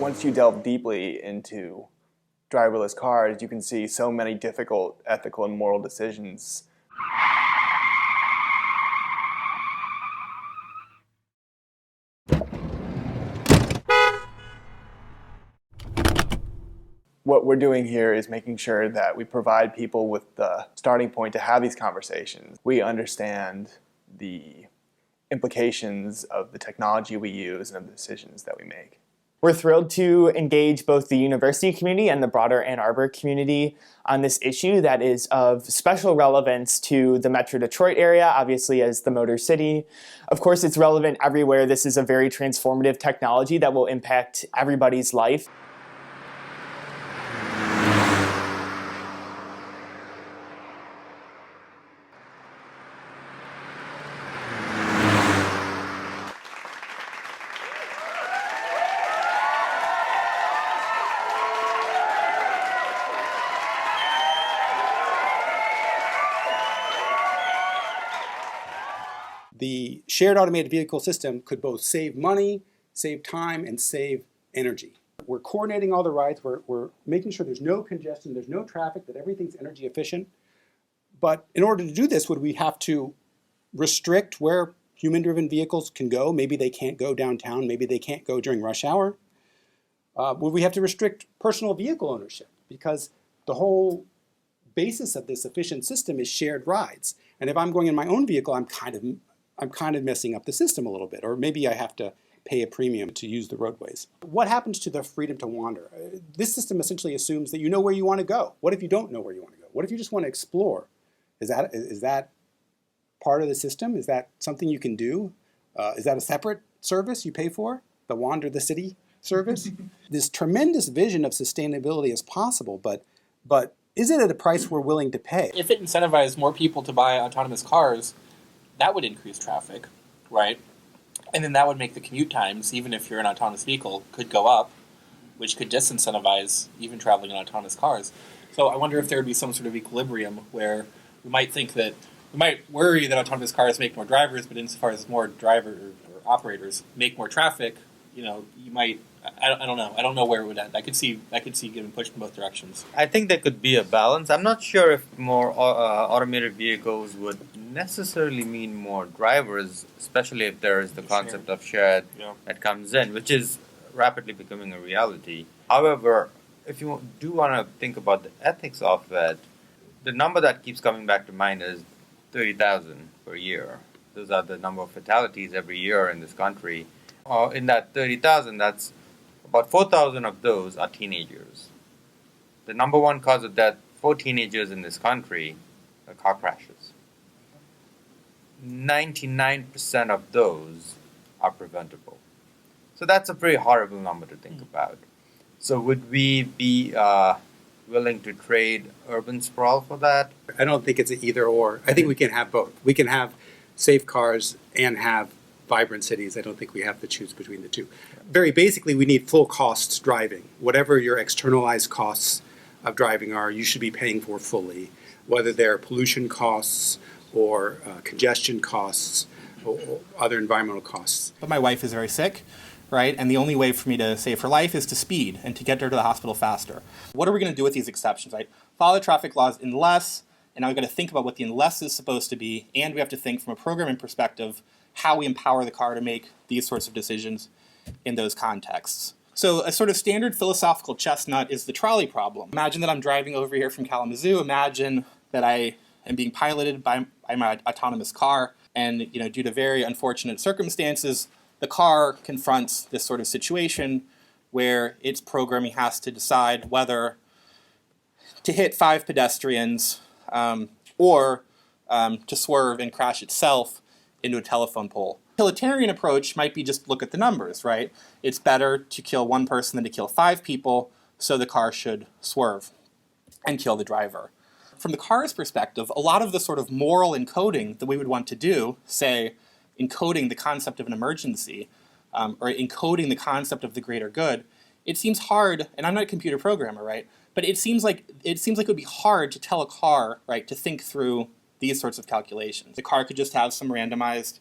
Once you delve deeply into driverless cars, you can see so many difficult ethical and moral decisions. What we're doing here is making sure that we provide people with the starting point to have these conversations. We understand the implications of the technology we use and of the decisions that we make. We're thrilled to engage both the university community and the broader Ann Arbor community on this issue that is of special relevance to the Metro Detroit area, obviously as the Motor City. Of course, it's relevant everywhere. This is a very transformative technology that will impact everybody's life. The shared automated vehicle system could both save money, save time, and save energy. We're coordinating all the rides. We're making sure there's no congestion, there's no traffic, that everything's energy efficient. But in order to do this, would we have to restrict where human-driven vehicles can go? Maybe they can't go downtown. Maybe they can't go during rush hour. Would we have to restrict personal vehicle ownership? Because the whole basis of this efficient system is shared rides. And if I'm going in my own vehicle, I'm kind of messing up the system a little bit, or maybe I have to pay a premium to use the roadways. What happens to the freedom to wander? This system essentially assumes that you know where you want to go. What if you don't know where you want to go? What if you just want to explore? Is that part of the system? Is that something you can do? Is that a separate service you pay for? The Wander the City service? This tremendous vision of sustainability is possible, but is it at a price we're willing to pay? If it incentivized more people to buy autonomous cars, that would increase traffic, right? And then that would make the commute times, even if you're an autonomous vehicle, could go up, which could disincentivize even traveling in autonomous cars. So I wonder if there would be some sort of equilibrium where we might worry that autonomous cars make more drivers, but insofar as more drivers or operators make more traffic, you might. I don't know. I don't know where it would end. I could see getting pushed in both directions. I think there could be a balance. I'm not sure if more automated vehicles would necessarily mean more drivers, especially if there is the concept of shared that comes in, which is rapidly becoming a reality. However, if you do want to think about the ethics of it, the number that keeps coming back to mind is 30,000 per year. Those are the number of fatalities every year in this country. In that 30,000, that's about 4,000 of those are teenagers. The number one cause of death for teenagers in this country are car crashes. 99% of those are preventable. So that's a pretty horrible number to think about. So would we be willing to trade urban sprawl for that? I don't think it's an either or. I think we can have both. We can have safe cars and have vibrant cities. I don't think we have to choose between the two. Very basically, we need full costs driving. Whatever your externalized costs of driving are, you should be paying for fully, whether they're pollution costs or congestion costs or other environmental costs. But my wife is very sick, right? And the only way for me to save her life is to speed and to get her to the hospital faster. What are we going to do with these exceptions, right? Follow the traffic laws unless, and now we've got to think about what the unless is supposed to be, and we have to think from a programming perspective how we empower the car to make these sorts of decisions in those contexts. So a sort of standard philosophical chestnut is the trolley problem. Imagine that I'm driving over here from Kalamazoo. Imagine that I am being piloted by my autonomous car, and due to very unfortunate circumstances, the car confronts this sort of situation where its programming has to decide whether to hit 5 pedestrians or to swerve and crash itself into a telephone pole. Utilitarian approach might be just look at the numbers, right? It's better to kill 1 person than to kill 5 people, so the car should swerve and kill the driver. From the car's perspective, a lot of the sort of moral encoding that we would want to do, say, encoding the concept of an emergency, or encoding the concept of the greater good, it seems hard, and I'm not a computer programmer, right? But it seems like it would be hard to tell a car, right, to think through these sorts of calculations. The car could just have some randomized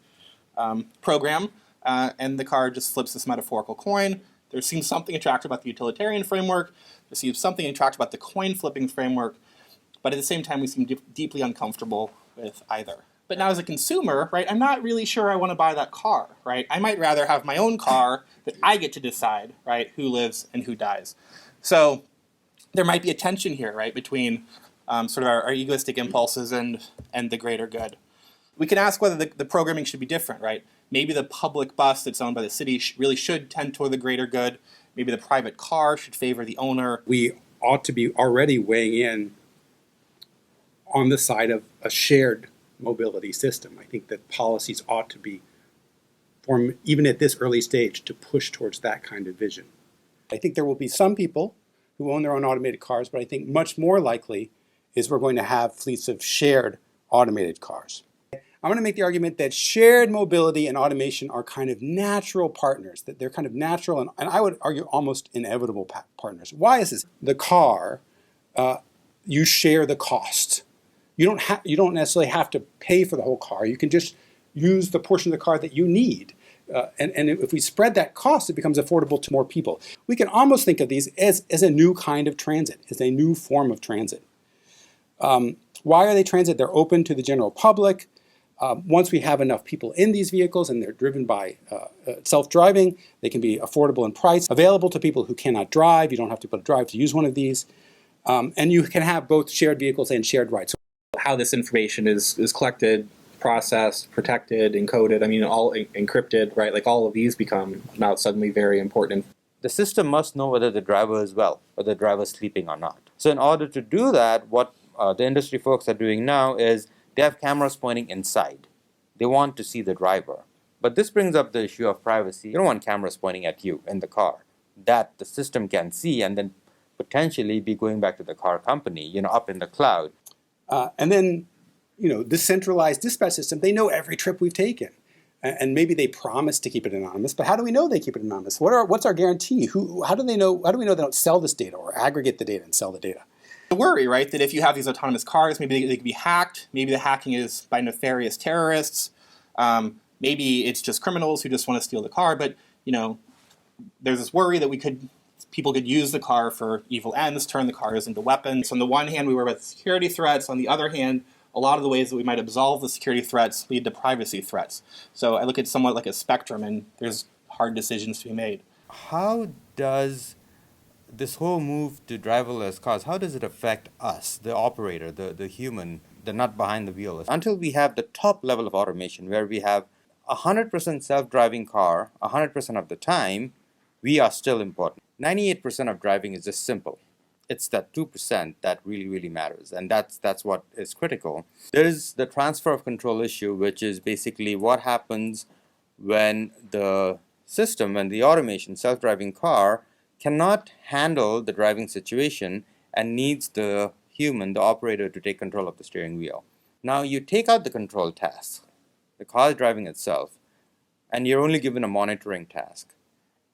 program, and the car just flips this metaphorical coin. There seems something attractive about the utilitarian framework. There seems something attractive about the coin flipping framework. But at the same time, we seem deeply uncomfortable with either. But now as a consumer, right, I'm not really sure I want to buy that car, right? I might rather have my own car that I get to decide, right, who lives and who dies. So there might be a tension here, right, between sort of our egoistic impulses and the greater good. We can ask whether the programming should be different, right? Maybe the public bus that's owned by the city really should tend toward the greater good. Maybe the private car should favor the owner. We ought to be already weighing in on the side of a shared mobility system. I think that policies ought to be formed, even at this early stage, to push towards that kind of vision. I think there will be some people who own their own automated cars, but I think much more likely is we're going to have fleets of shared automated cars. I'm going to make the argument that shared mobility and automation are kind of natural partners, that they're kind of natural and I would argue almost inevitable partners. Why is this? The car, you share the cost. You don't necessarily have to pay for the whole car. You can just use the portion of the car that you need. And if we spread that cost, it becomes affordable to more people. We can almost think of these as a new kind of transit, as a new form of transit. Why are they transit? They're open to the general public. Once we have enough people in these vehicles and they're driven by self-driving, they can be affordable in price, available to people who cannot drive. You don't have to put a drive to use one of these. And you can have both shared vehicles and shared rides. How this information is collected, processed, protected, encoded, I mean, all encrypted, right? Like all of these become now suddenly very important. The system must know whether the driver is well, whether the driver is sleeping or not. So in order to do that, what the industry folks are doing now is they have cameras pointing inside. They want to see the driver. But this brings up the issue of privacy. You don't want cameras pointing at you in the car. That the system can see and then potentially be going back to the car company, up in the cloud. And then, the centralized dispatch system, they know every trip we've taken. And maybe they promise to keep it anonymous, but how do we know they keep it anonymous? What's our guarantee? How do we know they don't sell this data or aggregate the data and sell the data? The worry, right, that if you have these autonomous cars, maybe they could be hacked. Maybe the hacking is by nefarious terrorists. Maybe it's just criminals who just want to steal the car. But, there's this worry that people could use the car for evil ends, turn the cars into weapons. On the one hand, we worry about security threats. On the other hand, a lot of the ways that we might absolve the security threats lead to privacy threats. So I look at somewhat like a spectrum, and there's hard decisions to be made. How does this whole move to driverless cars, how does it affect us, the operator, the human, the nut behind the wheel? Until we have the top level of automation where we have 100% self-driving car 100% of the time, we are still important. 98% of driving is just simple. It's that 2% that really, really matters, and that's what is critical. There is the transfer of control issue, which is basically what happens when the system, when the automation, self-driving car cannot handle the driving situation and needs the human, the operator, to take control of the steering wheel. Now you take out the control task, the car is driving itself, and you're only given a monitoring task.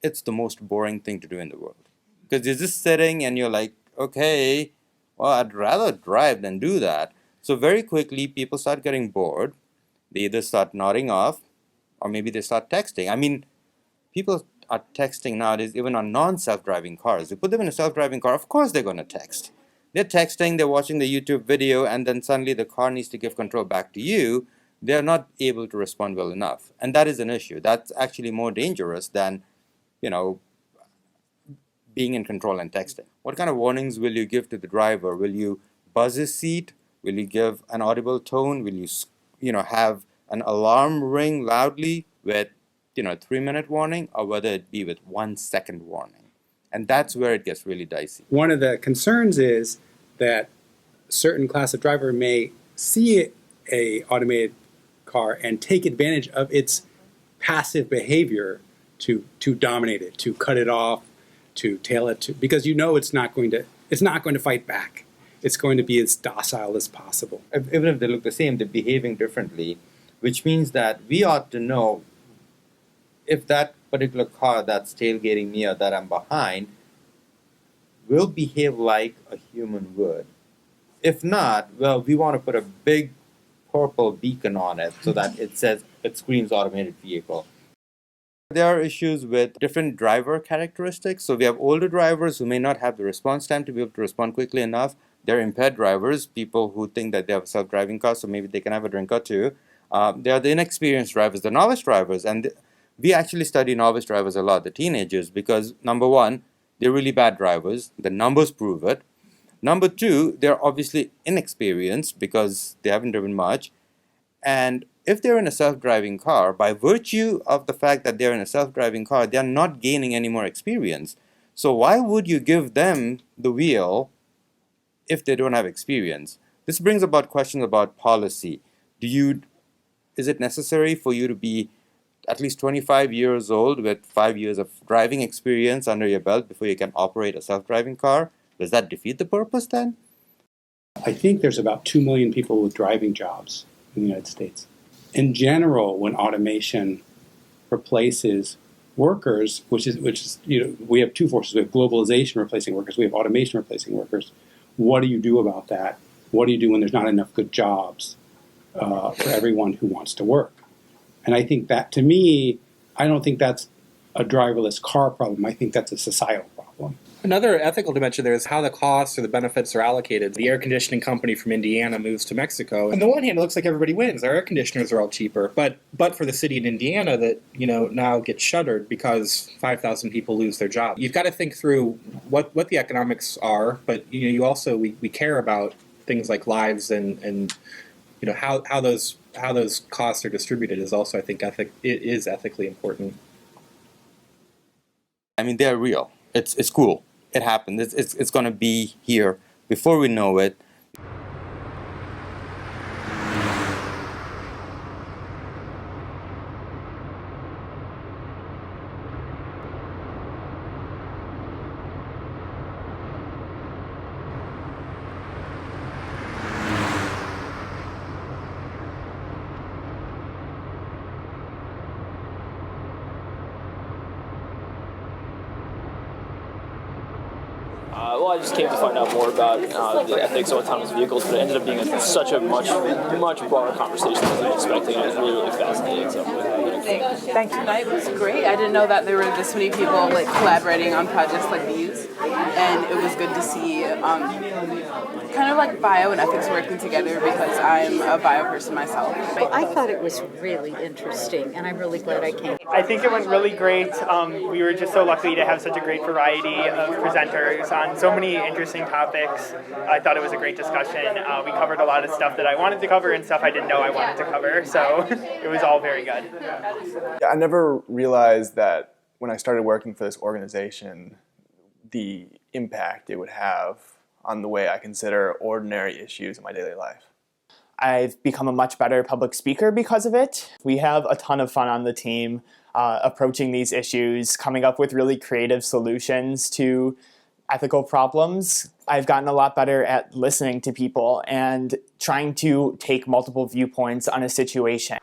It's the most boring thing to do in the world. Because you're just sitting and you're like, okay, well, I'd rather drive than do that. So very quickly, people start getting bored. They either start nodding off, or maybe they start texting. I mean, people are texting nowadays, even on non-self-driving cars. You put them in a self-driving car, of course they're going to text. They're texting, they're watching the YouTube video, and then suddenly the car needs to give control back to you. They're not able to respond well enough. And that is an issue. That's actually more dangerous than, being in control and texting. What kind of warnings will you give to the driver? Will you buzz his seat? Will you give an audible tone? Will you, have an alarm ring loudly with, 3-minute warning, or whether it be with 1-second warning? And that's where it gets really dicey. One of the concerns is that a certain class of driver may see a automated car and take advantage of its passive behavior to dominate it, to cut it off, to tail it, because it's not going to fight back. It's going to be as docile as possible. Even if they look the same, they're behaving differently, which means that we ought to know if that particular car that's tailgating me or that I'm behind will behave like a human would. If not, well, we want to put a big purple beacon on it so that it screams automated vehicle. There are issues with different driver characteristics. So we have older drivers who may not have the response time to be able to respond quickly enough. They're impaired drivers, people who think that they have a self-driving car, so maybe they can have a drink or two. There are the inexperienced drivers, the novice drivers. And we actually study novice drivers a lot, the teenagers, because number one, they're really bad drivers. The numbers prove it. Number two, they're obviously inexperienced because they haven't driven much. And if they're in a self-driving car, by virtue of the fact that they're in a self-driving car, they're not gaining any more experience. So why would you give them the wheel if they don't have experience? This brings about questions about policy. Is it necessary for you to be at least 25 years old with 5 years of driving experience under your belt before you can operate a self-driving car? Does that defeat the purpose then? I think there's about 2 million people with driving jobs in the United States. In general, when automation replaces workers, which is we have two forces. We have globalization replacing workers. We have automation replacing workers. What do you do about that? What do you do when there's not enough good jobs for everyone who wants to work? And I think that, to me, I don't think that's a driverless car problem. I think that's a societal problem. Another ethical dimension there is how the costs or the benefits are allocated. The air conditioning company from Indiana moves to Mexico. On the one hand, it looks like everybody wins. Our air conditioners are all cheaper. But for the city in Indiana that, now gets shuttered because 5,000 people lose their job. You've got to think through what the economics are, but you also we care about things like lives and how those costs are distributed is also, I think, it is ethically important. I mean, they're real. It's cool. It happened. It's going to be here before we know it. Well, I just came to find out more about the ethics of autonomous vehicles, but it ended up being such a much broader conversation than I was expecting. It was really, really fascinating. So, thank you. Tonight was great. I didn't know that there were this many people collaborating on projects like these, and it was good to see kind of like bio and ethics working together because I'm a bio person myself. I thought it was really interesting, and I'm really glad I came. I think it went really great. We were just so lucky to have such a great variety of presenters on so many interesting topics. I thought it was a great discussion. We covered a lot of stuff that I wanted to cover and stuff I didn't know I wanted to cover, so it was all very good. I never realized that when I started working for this organization, the impact it would have on the way I consider ordinary issues in my daily life. I've become a much better public speaker because of it. We have a ton of fun on the team approaching these issues, coming up with really creative solutions to ethical problems. I've gotten a lot better at listening to people and trying to take multiple viewpoints on a situation.